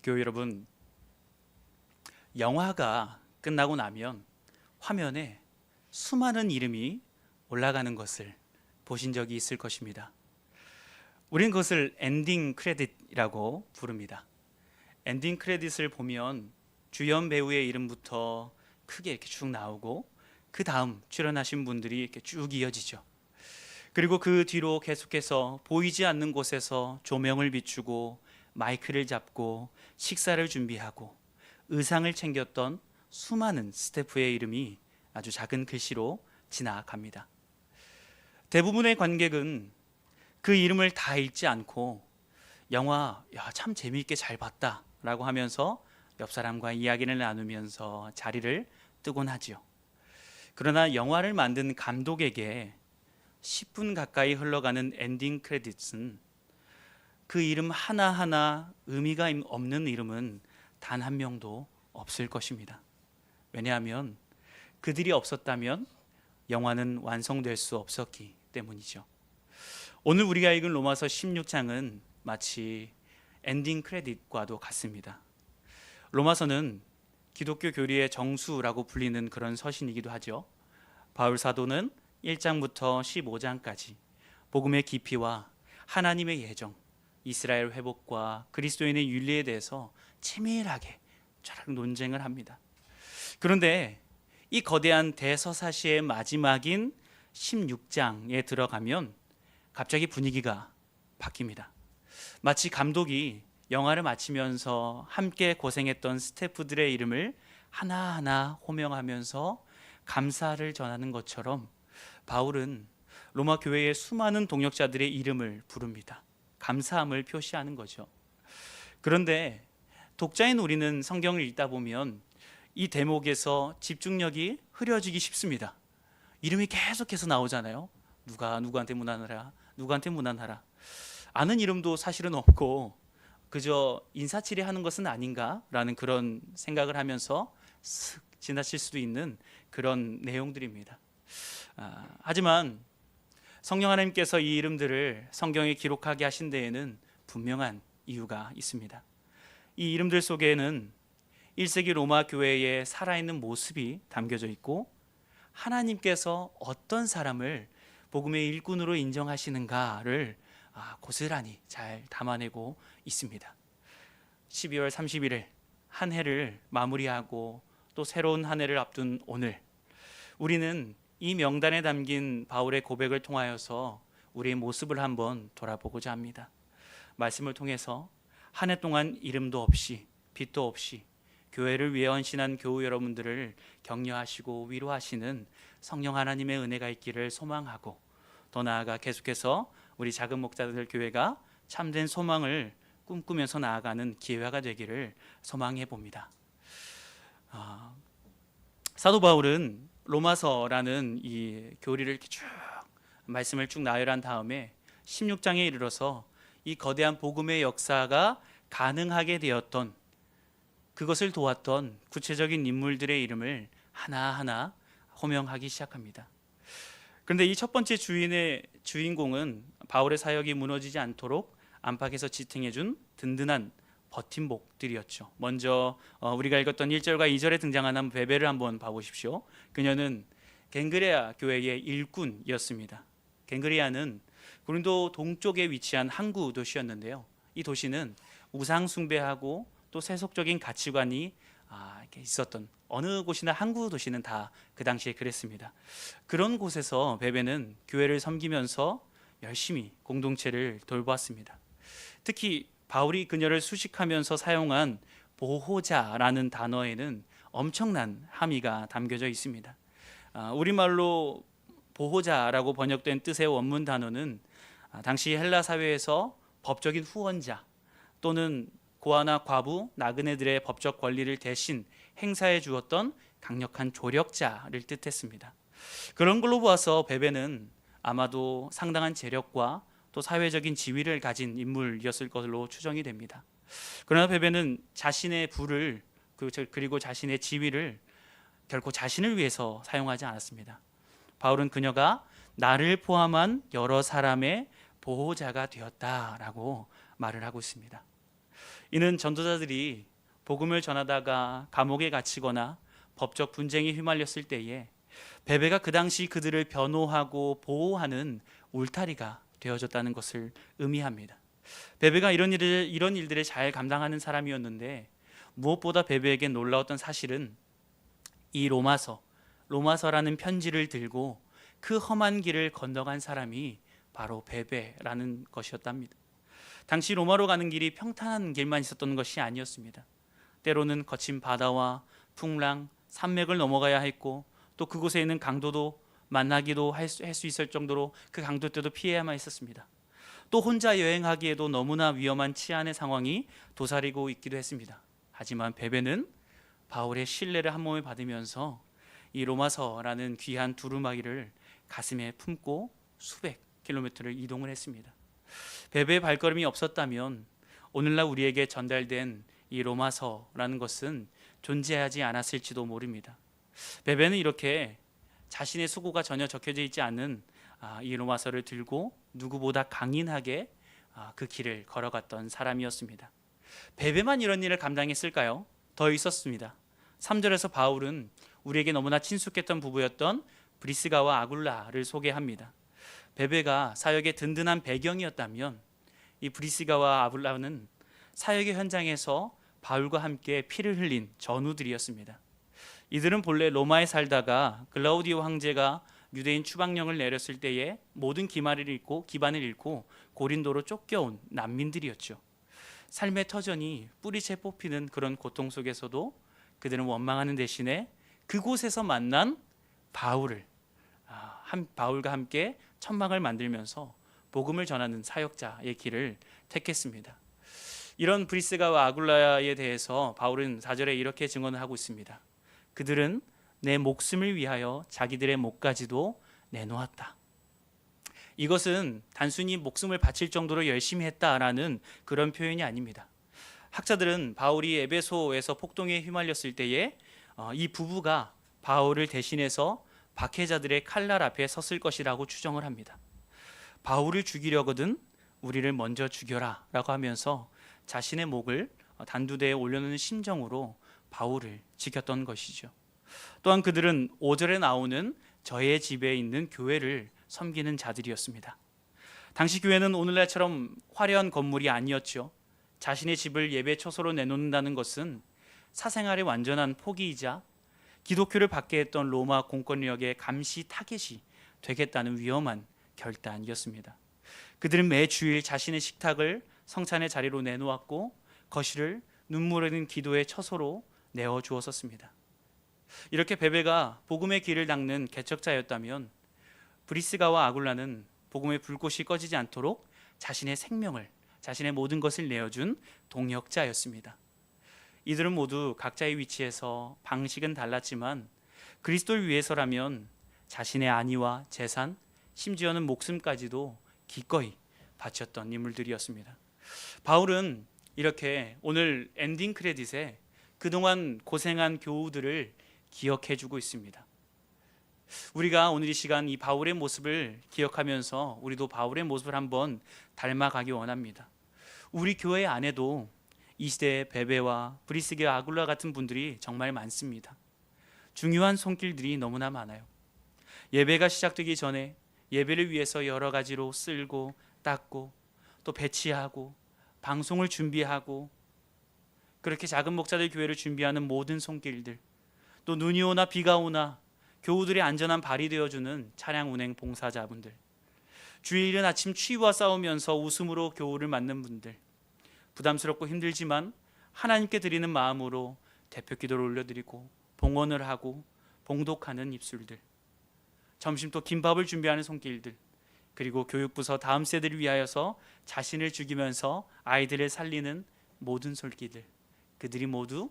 교회 여러분, 영화가 끝나고 나면 화면에 수많은 이름이 올라가는 것을 보신 적이 있을 것입니다. 우린 그것을 엔딩 크레딧이라고 부릅니다. 엔딩 크레딧을 보면 주연 배우의 이름부터 크게 이렇게 쭉 나오고 그 다음 출연하신 분들이 이렇게 쭉 이어지죠. 그리고 그 뒤로 계속해서 보이지 않는 곳에서 조명을 비추고 마이크를 잡고 식사를 준비하고 의상을 챙겼던 수많은 스태프의 이름이 아주 작은 글씨로 지나갑니다. 대부분의 관객은 그 이름을 다 읽지 않고 영화 참 재미있게 잘 봤다 라고 하면서 옆 사람과 이야기를 나누면서 자리를 뜨곤 하죠. 그러나 영화를 만든 감독에게 10분 가까이 흘러가는 엔딩 크레딧은 그 이름 하나하나 의미가 없는 이름은 단 한 명도 없을 것입니다. 왜냐하면 그들이 없었다면 영화는 완성될 수 없었기 때문이죠. 오늘 우리가 읽은 로마서 16장은 마치 엔딩 크레딧과도 같습니다. 로마서는 기독교 교리의 정수라고 불리는 그런 서신이기도 하죠. 바울 사도는 1장부터 15장까지 복음의 깊이와 하나님의 예정, 이스라엘 회복과 그리스도인의 윤리에 대해서 치밀하게 쫙 논쟁을 합니다. 그런데 이 거대한 대서사시의 마지막인 16장에 들어가면 갑자기 분위기가 바뀝니다. 마치 감독이 영화를 마치면서 함께 고생했던 스태프들의 이름을 하나하나 호명하면서 감사를 전하는 것처럼 바울은 로마 교회의 수많은 동역자들의 이름을 부릅니다. 감사함을 표시하는 거죠. 그런데 독자인 우리는 성경을 읽다 보면 이 대목에서 집중력이 흐려지기 쉽습니다. 이름이 계속해서 나오잖아요. 누가 누구한테 문안하라, 누구한테 문안하라. 아는 이름도 사실은 없고 그저 인사치레 하는 것은 아닌가라는 그런 생각을 하면서 슥 지나칠 수도 있는 그런 내용들입니다. 하지만 성령 하나님께서 이 이름들을 성경에 기록하게 하신 데에는 분명한 이유가 있습니다. 이 이름들 속에는 1세기 로마 교회의 살아있는 모습이 담겨져 있고 하나님께서 어떤 사람을 복음의 일꾼으로 인정하시는가를 고스란히 잘 담아내고 있습니다. 12월 31일 한 해를 마무리하고 또 새로운 한 해를 앞둔 오늘, 우리는 이 명단에 담긴 바울의 고백을 통하여서 우리의 모습을 한번 돌아보고자 합니다. 말씀을 통해서 한 해 동안 이름도 없이 빛도 없이 교회를 위해 헌신한 교우 여러분들을 격려하시고 위로하시는 성령 하나님의 은혜가 있기를 소망하고, 더 나아가 계속해서 우리 작은 목자들 교회가 참된 소망을 꿈꾸면서 나아가는 기회가 되기를 소망해 봅니다. 사도 바울은 로마서라는 이 교리를 이렇게 쭉 말씀을 쭉 나열한 다음에 16장에 이르러서 이 거대한 복음의 역사가 가능하게 되었던, 그것을 도왔던 구체적인 인물들의 이름을 하나하나 호명하기 시작합니다. 그런데 이 첫 번째 주인공은 바울의 사역이 무너지지 않도록 안팎에서 지탱해준 든든한 버팀목들이었죠. 먼저 우리가 읽었던 1절과 2절에 등장하는 베베를 한번 봐보십시오. 그녀는 갱그레아 교회의 일꾼이었습니다. 갱그레아는 고린도 동쪽에 위치한 항구 도시였는데요. 이 도시는 우상 숭배하고 또 세속적인 가치관이 이렇게 있었던, 어느 곳이나 항구 도시는 다 그 당시에 그랬습니다. 그런 곳에서 베베는 교회를 섬기면서 열심히 공동체를 돌보았습니다. 특히 바울이 그녀를 수식하면서 사용한 보호자라는 단어에는 엄청난 함의가 담겨져 있습니다. 우리말로 보호자라고 번역된 뜻의 원문 단어는 당시 헬라 사회에서 법적인 후원자 또는 고아나 과부, 나그네들의 법적 권리를 대신 행사해 주었던 강력한 조력자를 뜻했습니다. 그런 걸로 보아서 베베는 아마도 상당한 재력과 또 사회적인 지위를 가진 인물이었을 것으로 추정이 됩니다. 그러나 베베는 자신의 부를 그리고 자신의 지위를 결코 자신을 위해서 사용하지 않았습니다. 바울은 그녀가 나를 포함한 여러 사람의 보호자가 되었다라고 말을 하고 있습니다. 이는 전도자들이 복음을 전하다가 감옥에 갇히거나 법적 분쟁에 휘말렸을 때에 베베가 그 당시 그들을 변호하고 보호하는 울타리가 되어줬다는 것을 의미합니다. 베베가 이런 일들을 잘 감당하는 사람이었는데, 무엇보다 베베에게 놀라웠던 사실은 이 로마서라는 편지를 들고 그 험한 길을 건너간 사람이 바로 베베라는 것이었답니다. 당시 로마로 가는 길이 평탄한 길만 있었던 것이 아니었습니다. 때로는 거친 바다와 풍랑, 산맥을 넘어가야 했고, 또 그곳에 있는 강도도 만나기도 할 수 있을 정도로 그 강도 때도 피해야만 했었습니다. 또 혼자 여행하기에도 너무나 위험한 치안의 상황이 도사리고 있기도 했습니다. 하지만 베베는 바울의 신뢰를 한 몸에 받으면서 이 로마서라는 귀한 두루마기를 가슴에 품고 수백 킬로미터를 이동을 했습니다. 베베의 발걸음이 없었다면 오늘날 우리에게 전달된 이 로마서라는 것은 존재하지 않았을지도 모릅니다. 베베는 이렇게 자신의 수고가 전혀 적혀져 있지 않은 이 로마서를 들고 누구보다 강인하게 그 길을 걸어갔던 사람이었습니다. 베베만 이런 일을 감당했을까요? 더 있었습니다. 3절에서 바울은 우리에게 너무나 친숙했던 부부였던 브리스가와 아굴라를 소개합니다. 베베가 사역의 든든한 배경이었다면 이 브리스가와 아굴라는 사역의 현장에서 바울과 함께 피를 흘린 전우들이었습니다. 이들은 본래 로마에 살다가 글라우디오 황제가 유대인 추방령을 내렸을 때에 모든 기반을 잃고 고린도로 쫓겨온 난민들이었죠. 삶의 터전이 뿌리채 뽑히는 그런 고통 속에서도 그들은 원망하는 대신에 그곳에서 만난 바울과 함께 천막을 만들면서 복음을 전하는 사역자의 길을 택했습니다. 이런 브리스가와 아굴라에 대해서 바울은 4절에 이렇게 증언을 하고 있습니다. 그들은 내 목숨을 위하여 자기들의 목까지도 내놓았다. 이것은 단순히 목숨을 바칠 정도로 열심히 했다라는 그런 표현이 아닙니다. 학자들은 바울이 에베소에서 폭동에 휘말렸을 때에 이 부부가 바울을 대신해서 박해자들의 칼날 앞에 섰을 것이라고 추정을 합니다. 바울을 죽이려거든 우리를 먼저 죽여라 라고 하면서 자신의 목을 단두대에 올려놓는 심정으로 바울을 지켰던 것이죠. 또한 그들은 5절에 나오는 저의 집에 있는 교회를 섬기는 자들이었습니다. 당시 교회는 오늘날처럼 화려한 건물이 아니었죠. 자신의 집을 예배 처소로 내놓는다는 것은 사생활의 완전한 포기이자 기독교를 받게 했던 로마 공권력의 감시 타겟이 되겠다는 위험한 결단이었습니다. 그들은 매 주일 자신의 식탁을 성찬의 자리로 내놓았고 거실을 눈물 흘리는 기도의 처소로 내어주었었습니다. 이렇게 베베가 복음의 길을 닦는 개척자였다면 브리스가와 아굴라는 복음의 불꽃이 꺼지지 않도록 자신의 생명을, 자신의 모든 것을 내어준 동역자였습니다. 이들은 모두 각자의 위치에서 방식은 달랐지만 그리스도를 위해서라면 자신의 안위와 재산, 심지어는 목숨까지도 기꺼이 바쳤던 인물들이었습니다. 바울은 이렇게 오늘 엔딩 크레딧에 그동안 고생한 교우들을 기억해주고 있습니다. 우리가 오늘 이 시간 이 바울의 모습을 기억하면서 우리도 바울의 모습을 한번 닮아가기 원합니다. 우리 교회 안에도 이 시대의 베베와 브리스게와 아굴라 같은 분들이 정말 많습니다. 중요한 손길들이 너무나 많아요. 예배가 시작되기 전에 예배를 위해서 여러 가지로 쓸고 닦고 또 배치하고 방송을 준비하고 그렇게 작은 목자들 교회를 준비하는 모든 손길들, 또 눈이 오나 비가 오나 교우들의 안전한 발이 되어주는 차량 운행 봉사자분들, 주일은 아침 추위와 싸우면서 웃음으로 교우를 맞는 분들, 부담스럽고 힘들지만 하나님께 드리는 마음으로 대표 기도를 올려드리고 봉헌을 하고 봉독하는 입술들, 점심 또 김밥을 준비하는 손길들, 그리고 교육부서 다음 세대를 위하여서 자신을 죽이면서 아이들을 살리는 모든 손길들, 그들이 모두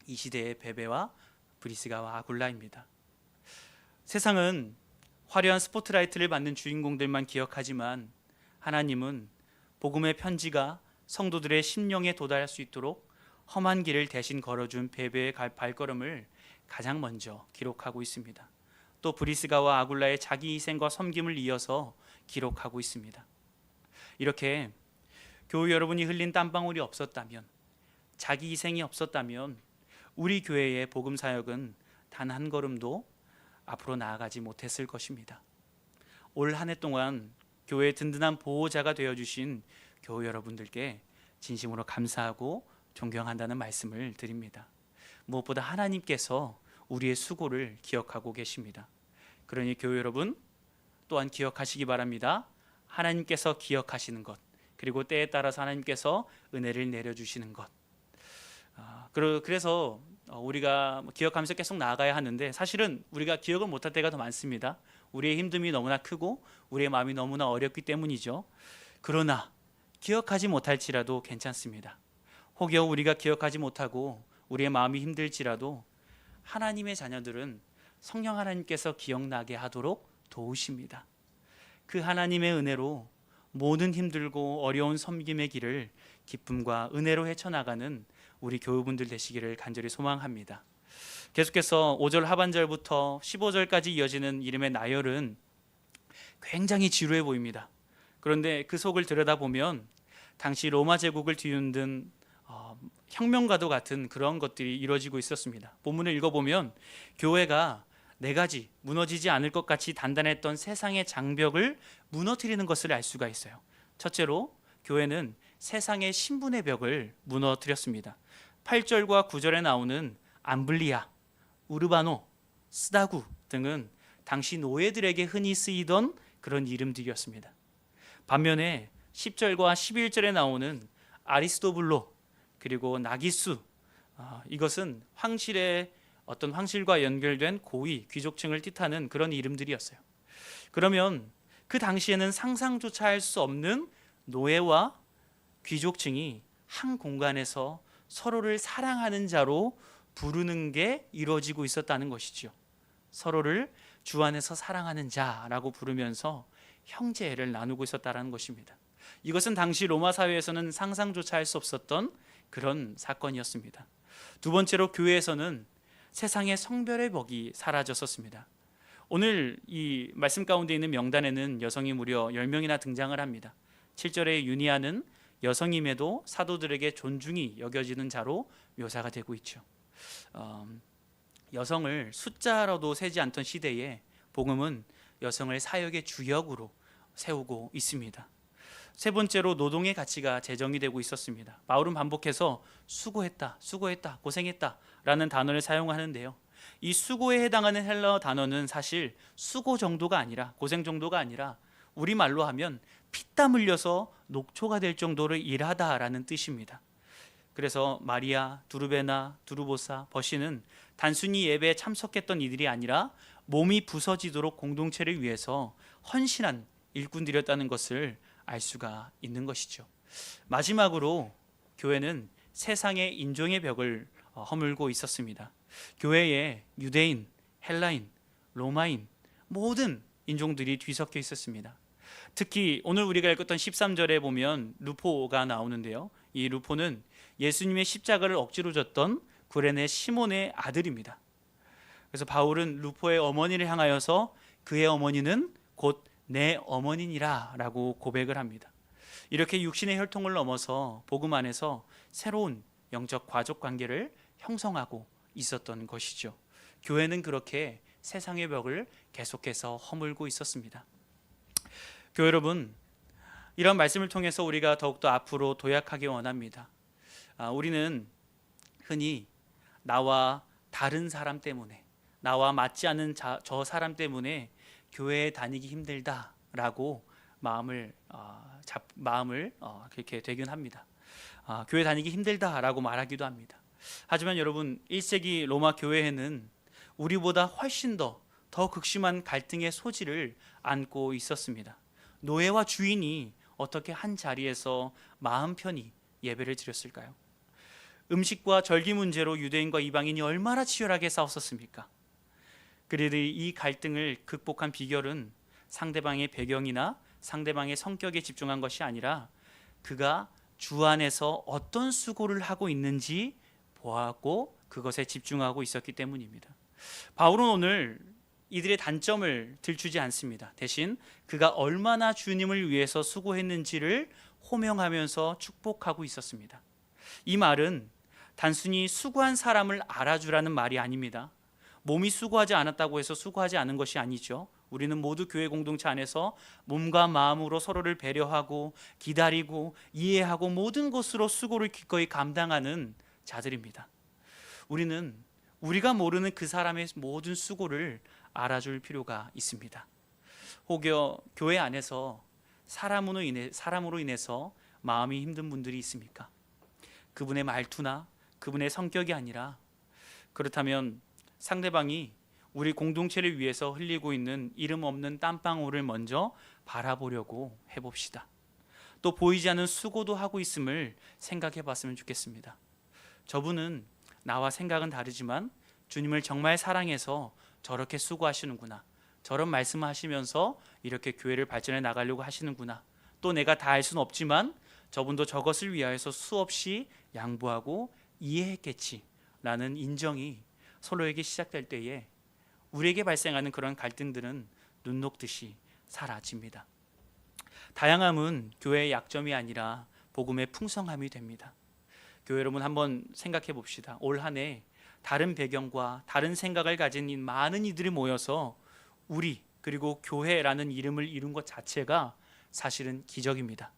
이 시대의 베베와 브리스가와 아굴라입니다. 세상은 화려한 스포트라이트를 받는 주인공들만 기억하지만 하나님은 복음의 편지가 성도들의 심령에 도달할 수 있도록 험한 길을 대신 걸어준 베베의 발걸음을 가장 먼저 기록하고 있습니다. 또 브리스가와 아굴라의 자기 희생과 섬김을 이어서 기록하고 있습니다. 이렇게 교우 여러분이 흘린 땀방울이 없었다면, 자기 희생이 없었다면 우리 교회의 복음 사역은 단 한 걸음도 앞으로 나아가지 못했을 것입니다. 올 한 해 동안 교회의 든든한 보호자가 되어주신 교우 여러분들께 진심으로 감사하고 존경한다는 말씀을 드립니다. 무엇보다 하나님께서 우리의 수고를 기억하고 계십니다. 그러니 교우 여러분 또한 기억하시기 바랍니다. 하나님께서 기억하시는 것, 그리고 때에 따라서 하나님께서 은혜를 내려주시는 것. 그래서 우리가 기억하면서 계속 나아가야 하는데, 사실은 우리가 기억을 못할 때가 더 많습니다. 우리의 힘듦이 너무나 크고 우리의 마음이 너무나 어렵기 때문이죠. 그러나 기억하지 못할지라도 괜찮습니다. 혹여 우리가 기억하지 못하고 우리의 마음이 힘들지라도 하나님의 자녀들은 성령 하나님께서 기억나게 하도록 도우십니다. 그 하나님의 은혜로 모든 힘들고 어려운 섬김의 길을 기쁨과 은혜로 헤쳐나가는 우리 교우분들 되시기를 간절히 소망합니다. 계속해서 5절 하반절부터 15절까지 이어지는 이름의 나열은 굉장히 지루해 보입니다. 그런데 그 속을 들여다보면 당시 로마 제국을 뒤흔든 혁명과도 같은 그런 것들이 이루어지고 있었습니다. 본문을 읽어보면 교회가 네 가지 무너지지 않을 것 같이 단단했던 세상의 장벽을 무너뜨리는 것을 알 수가 있어요. 첫째로 교회는 세상의 신분의 벽을 무너뜨렸습니다. 8절과 9절에 나오는 암블리아, 우르바노, 스다구 등은 당시 노예들에게 흔히 쓰이던 그런 이름들이었습니다. 반면에 10절과 11절에 나오는 아리스토블로, 그리고 나기수, 이것은 황실의 어떤 황실과 연결된 고위 귀족층을 뜻하는 그런 이름들이었어요. 그러면 그 당시에는 상상조차 할 수 없는 노예와 귀족층이 한 공간에서 서로를 사랑하는 자로 부르는 게 이루어지고 있었다는 것이죠. 서로를 주 안에서 사랑하는 자라고 부르면서 형제를 나누고 있었다는 것입니다. 이것은 당시 로마 사회에서는 상상조차 할 수 없었던 그런 사건이었습니다. 두 번째로 교회에서는 세상의 성별의 벽이 사라졌었습니다. 오늘 이 말씀 가운데 있는 명단에는 여성이 무려 10명이나 등장을 합니다. 7절의 유니아는 여성임에도 사도들에게 존중이 여겨지는 자로 묘사가 되고 있죠. 여성을 숫자로도 세지 않던 시대에 복음은 여성을 사역의 주역으로 세우고 있습니다. 세 번째로 노동의 가치가 제정이 되고 있었습니다. 바울은 반복해서 수고했다, 수고했다, 고생했다 라는 단어를 사용하는데요. 이 수고에 해당하는 헬라어 단어는 사실 수고 정도가 아니라, 고생 정도가 아니라 우리말로 하면 피땀 흘려서 녹초가 될 정도로 일하다라는 뜻입니다. 그래서 마리아, 두르베나, 두르보사, 버시는 단순히 예배에 참석했던 이들이 아니라 몸이 부서지도록 공동체를 위해서 헌신한 일꾼들이었다는 것을 알 수가 있는 것이죠. 마지막으로 교회는 세상의 인종의 벽을 허물고 있었습니다. 교회에 유대인, 헬라인, 로마인 모든 인종들이 뒤섞여 있었습니다. 특히 오늘 우리가 읽었던 13절에 보면 루포가 나오는데요. 이 루포는 예수님의 십자가를 억지로 졌던 구레네 시몬의 아들입니다. 그래서 바울은 루포의 어머니를 향하여서 그의 어머니는 곧 내 어머니니라 라고 고백을 합니다. 이렇게 육신의 혈통을 넘어서 복음 안에서 새로운 영적 가족 관계를 형성하고 있었던 것이죠. 교회는 그렇게 세상의 벽을 계속해서 허물고 있었습니다. 교회 여러분, 이런 말씀을 통해서 우리가 더욱더 앞으로 도약하기 원합니다. 우리는 흔히 나와 다른 사람 때문에, 나와 맞지 않는 저 사람 때문에 교회에 다니기 힘들다라고 마음을 그렇게 되균합니다. 교회 다니기 힘들다라고 말하기도 합니다. 하지만 여러분, 1세기 로마 교회에는 우리보다 훨씬 더 극심한 갈등의 소지를 안고 있었습니다. 노예와 주인이 어떻게 한 자리에서 마음 편히 예배를 드렸을까요? 음식과 절기 문제로 유대인과 이방인이 얼마나 치열하게 싸웠었습니까? 그들이 이 갈등을 극복한 비결은 상대방의 배경이나 상대방의 성격에 집중한 것이 아니라 그가 주 안에서 어떤 수고를 하고 있는지 보았고 그것에 집중하고 있었기 때문입니다. 바울은 오늘 이들의 단점을 들추지 않습니다. 대신 그가 얼마나 주님을 위해서 수고했는지를 호명하면서 축복하고 있었습니다. 이 말은 단순히 수고한 사람을 알아주라는 말이 아닙니다. 몸이 수고하지 않았다고 해서 수고하지 않은 것이 아니죠. 우리는 모두 교회 공동체 안에서 몸과 마음으로 서로를 배려하고 기다리고 이해하고 모든 것으로 수고를 기꺼이 감당하는 자들입니다. 우리는 우리가 모르는 그 사람의 모든 수고를 알아줄 필요가 있습니다. 혹여 교회 안에서 사람으로 인해서 마음이 힘든 분들이 있습니까? 그분의 말투나 그분의 성격이 아니라, 그렇다면 상대방이 우리 공동체를 위해서 흘리고 있는 이름 없는 땀방울을 먼저 바라보려고 해봅시다. 또 보이지 않는 수고도 하고 있음을 생각해 봤으면 좋겠습니다. 저분은 나와 생각은 다르지만 주님을 정말 사랑해서 저렇게 수고하시는구나, 저런 말씀하시면서 이렇게 교회를 발전해 나가려고 하시는구나, 또 내가 다 할 수는 없지만 저분도 저것을 위하여서 수없이 양보하고 이해했겠지 라는 인정이 서로에게 시작될 때에 우리에게 발생하는 그런 갈등들은 눈 녹듯이 사라집니다. 다양함은 교회의 약점이 아니라 복음의 풍성함이 됩니다. 교회 여러분, 한번 생각해 봅시다. 올 한 해 다른 배경과 다른 생각을 가진 이 많은 이들이 모여서 우리, 그리고 교회라는 이름을 이룬 것 자체가 사실은 기적입니다.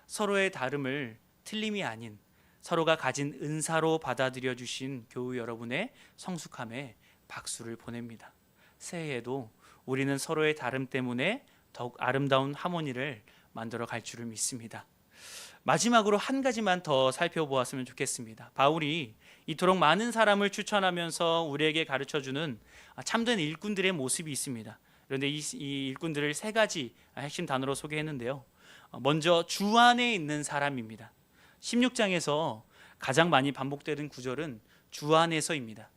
서로의 다름을 틀림이 아닌 서로가 가진 은사로 받아들여 주신 교우 여러분의 성숙함에 박수를 보냅니다. 새해에도 우리는 서로의 다름 때문에 더욱 아름다운 하모니를 만들어 갈 줄을 믿습니다. 마지막으로 한 가지만 더 살펴보았으면 좋겠습니다. 바울이 이토록 많은 사람을 추천하면서 우리에게 가르쳐주는 참된 일꾼들의 모습이 있습니다. 그런데 이 일꾼들을 세 가지 핵심 단어로 소개했는데요. 먼저 주 안에 있는 사람입니다. 16장에서 가장 많이 반복되는 구절은 주 안에서입니다.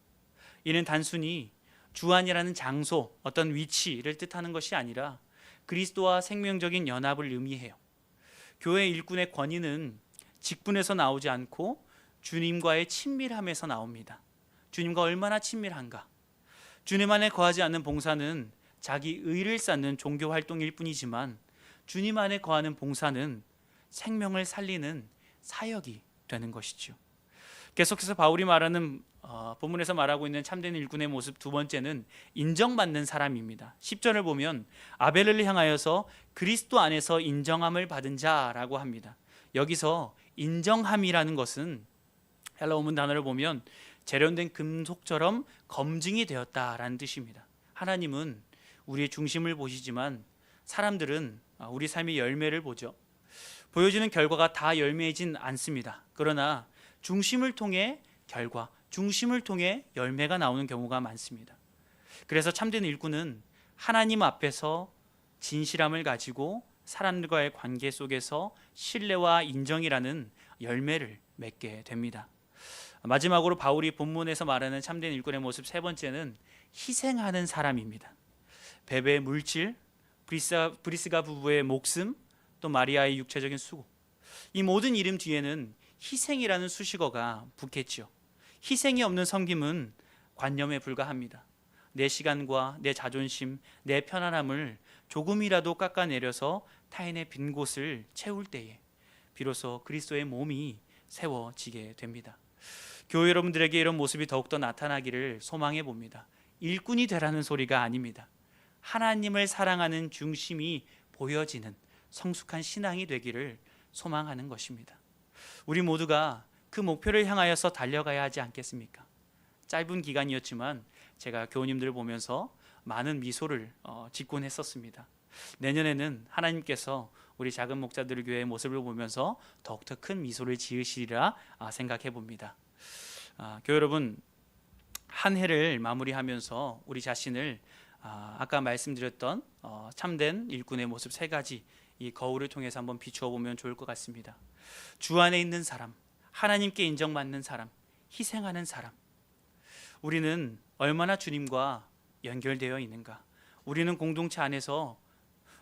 이는 단순히 주 안이라는 장소, 어떤 위치를 뜻하는 것이 아니라 그리스도와 생명적인 연합을 의미해요. 교회 일꾼의 권위는 직분에서 나오지 않고 주님과의 친밀함에서 나옵니다. 주님과 얼마나 친밀한가. 주님 안에 거하지 않는 봉사는 자기 의를 쌓는 종교 활동일 뿐이지만 주님 안에 거하는 봉사는 생명을 살리는 사역이 되는 것이죠. 계속해서 바울이 말하는 본문에서 말하고 있는 참된 일꾼의 모습 두 번째는 인정받는 사람입니다. 10절을 보면 아벨을 향하여서 그리스도 안에서 인정함을 받은 자라고 합니다. 여기서 인정함이라는 것은 헬라 원문 단어를 보면 재련된 금속처럼 검증이 되었다라는 뜻입니다. 하나님은 우리의 중심을 보시지만 사람들은 우리 삶의 열매를 보죠. 보여지는 결과가 다 열매이진 않습니다. 그러나 중심을 통해 결과, 중심을 통해 열매가 나오는 경우가 많습니다. 그래서 참된 일꾼은 하나님 앞에서 진실함을 가지고 사람들과의 관계 속에서 신뢰와 인정이라는 열매를 맺게 됩니다. 마지막으로 바울이 본문에서 말하는 참된 일꾼의 모습 세 번째는 희생하는 사람입니다. 베베의 물질, 브리스가 부부의 목숨, 또 마리아의 육체적인 수고, 이 모든 이름 뒤에는 희생이라는 수식어가 붙겠죠. 희생이 없는 섬김은 관념에 불과합니다. 내 시간과 내 자존심, 내 편안함을 조금이라도 깎아내려서 타인의 빈 곳을 채울 때에 비로소 그리스도의 몸이 세워지게 됩니다. 교회 여러분들에게 이런 모습이 더욱더 나타나기를 소망해 봅니다. 일꾼이 되라는 소리가 아닙니다. 하나님을 사랑하는 중심이 보여지는 성숙한 신앙이 되기를 소망하는 것입니다. 우리 모두가 그 목표를 향하여서 달려가야 하지 않겠습니까? 짧은 기간이었지만 제가 교우님들을 보면서 많은 미소를 짓곤 했었습니다. 내년에는 하나님께서 우리 작은 목자들 교회의 모습을 보면서 더욱더 큰 미소를 지으시리라 생각해 봅니다. 교회 여러분, 한 해를 마무리하면서 우리 자신을 아까 말씀드렸던 참된 일꾼의 모습 세 가지, 이 거울을 통해서 한번 비추어 보면 좋을 것 같습니다. 주 안에 있는 사람, 하나님께 인정받는 사람, 희생하는 사람. 우리는 얼마나 주님과 연결되어 있는가? 우리는 공동체 안에서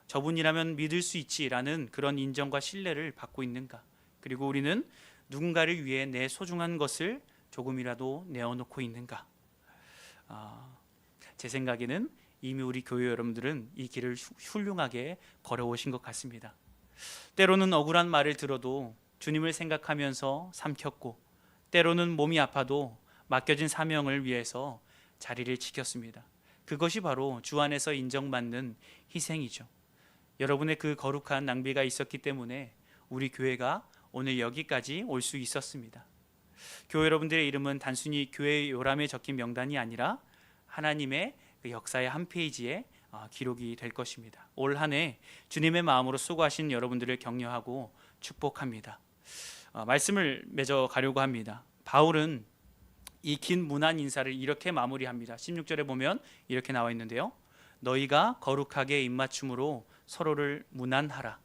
저분이라면 믿을 수 있지라는 그런 인정과 신뢰를 받고 있는가? 그리고 우리는 누군가를 위해 내 소중한 것을 조금이라도 내어놓고 있는가? 제 생각에는 이미 우리 교회 여러분들은 이 길을 훌륭하게 걸어오신 것 같습니다. 때로는 억울한 말을 들어도 주님을 생각하면서 삼켰고, 때로는 몸이 아파도 맡겨진 사명을 위해서 자리를 지켰습니다. 그것이 바로 주 안에서 인정받는 희생이죠. 여러분의 그 거룩한 낭비가 있었기 때문에 우리 교회가 오늘 여기까지 올 수 있었습니다. 교회 여러분들의 이름은 단순히 교회 요람에 적힌 명단이 아니라 하나님의 그 역사의 한 페이지에 기록이 될 것입니다. 올 한 해 주님의 마음으로 수고하신 여러분들을 격려하고 축복합니다. 말씀을 맺어 가려고 합니다. 바울은 이 긴 문안 인사를 이렇게 마무리합니다. 16절에 보면 이렇게 나와 있는데요. 너희가 거룩하게 입맞춤으로 서로를 문안하라.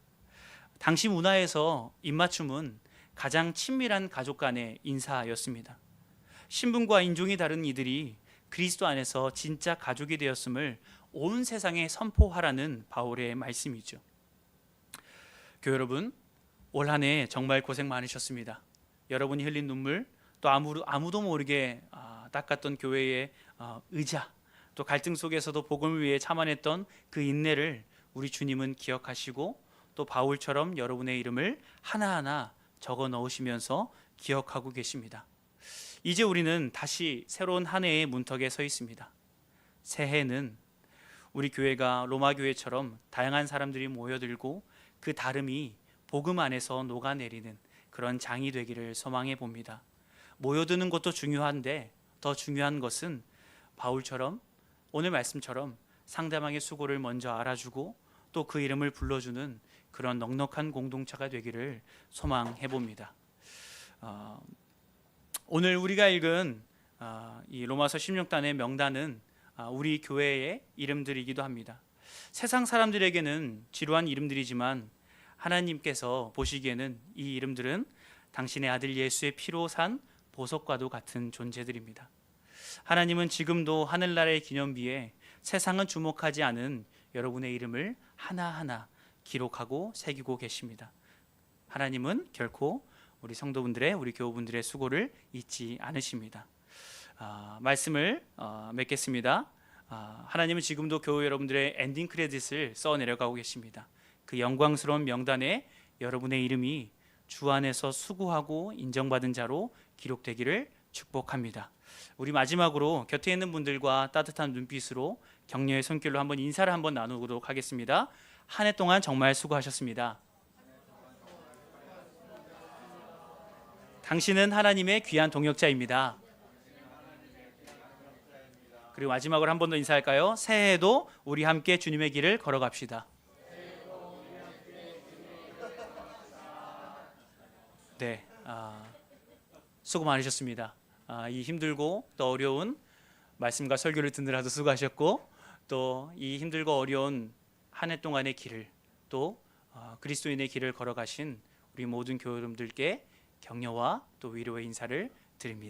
당시 문화에서 입맞춤은 가장 친밀한 가족 간의 인사였습니다. 신분과 인종이 다른 이들이 그리스도 안에서 진짜 가족이 되었음을 온 세상에 선포하라는 바울의 말씀이죠. 교회 여러분, 올 한 해 정말 고생 많으셨습니다. 여러분이 흘린 눈물, 또 아무도 모르게 닦았던 교회의 의자, 또 갈등 속에서도 복음을 위해 참아냈던 그 인내를 우리 주님은 기억하시고, 또 바울처럼 여러분의 이름을 하나하나 적어 넣으시면서 기억하고 계십니다. 이제 우리는 다시 새로운 한 해의 문턱에 서 있습니다. 새해는 우리 교회가 로마 교회처럼 다양한 사람들이 모여들고 그 다름이 복음 안에서 녹아내리는 그런 장이 되기를 소망해 봅니다. 모여드는 것도 중요한데 더 중요한 것은 바울처럼 오늘 말씀처럼 상대방의 수고를 먼저 알아주고 또 그 이름을 불러주는 그런 넉넉한 공동체가 되기를 소망해 봅니다. 오늘 우리가 읽은 이 로마서 16단의 명단은 우리 교회의 이름들이기도 합니다. 세상 사람들에게는 지루한 이름들이지만 하나님께서 보시기에는 이 이름들은 당신의 아들 예수의 피로 산 보석과도 같은 존재들입니다. 하나님은 지금도 하늘나라의 기념비에 세상은 주목하지 않은 여러분의 이름을 하나하나 기록하고 새기고 계십니다. 하나님은 결코 우리 성도분들의, 우리 교우분들의 수고를 잊지 않으십니다. 말씀을 맺겠습니다. 하나님은 지금도 교우 여러분들의 엔딩 크레딧을 써 내려가고 계십니다. 그 영광스러운 명단에 여러분의 이름이 주 안에서 수고하고 인정받은 자로 기록되기를 축복합니다. 우리 마지막으로 곁에 있는 분들과 따뜻한 눈빛으로 격려의 손길로 한번 인사를 한번 나누도록 하겠습니다. 한 해 동안 정말 수고하셨습니다. 당신은 하나님의 귀한 동역자입니다. 그리고 마지막으로 한 번 더 인사할까요? 새해에도 우리 함께 주님의 길을 걸어갑시다. 네, 수고 많으셨습니다. 이 힘들고 또 어려운 말씀과 설교를 듣느라도 수고하셨고, 또 이 힘들고 어려운 한 해 동안의 길을 또 그리스도인의 길을 걸어가신 우리 모든 교회 여러분들께 격려와 또 위로의 인사를 드립니다.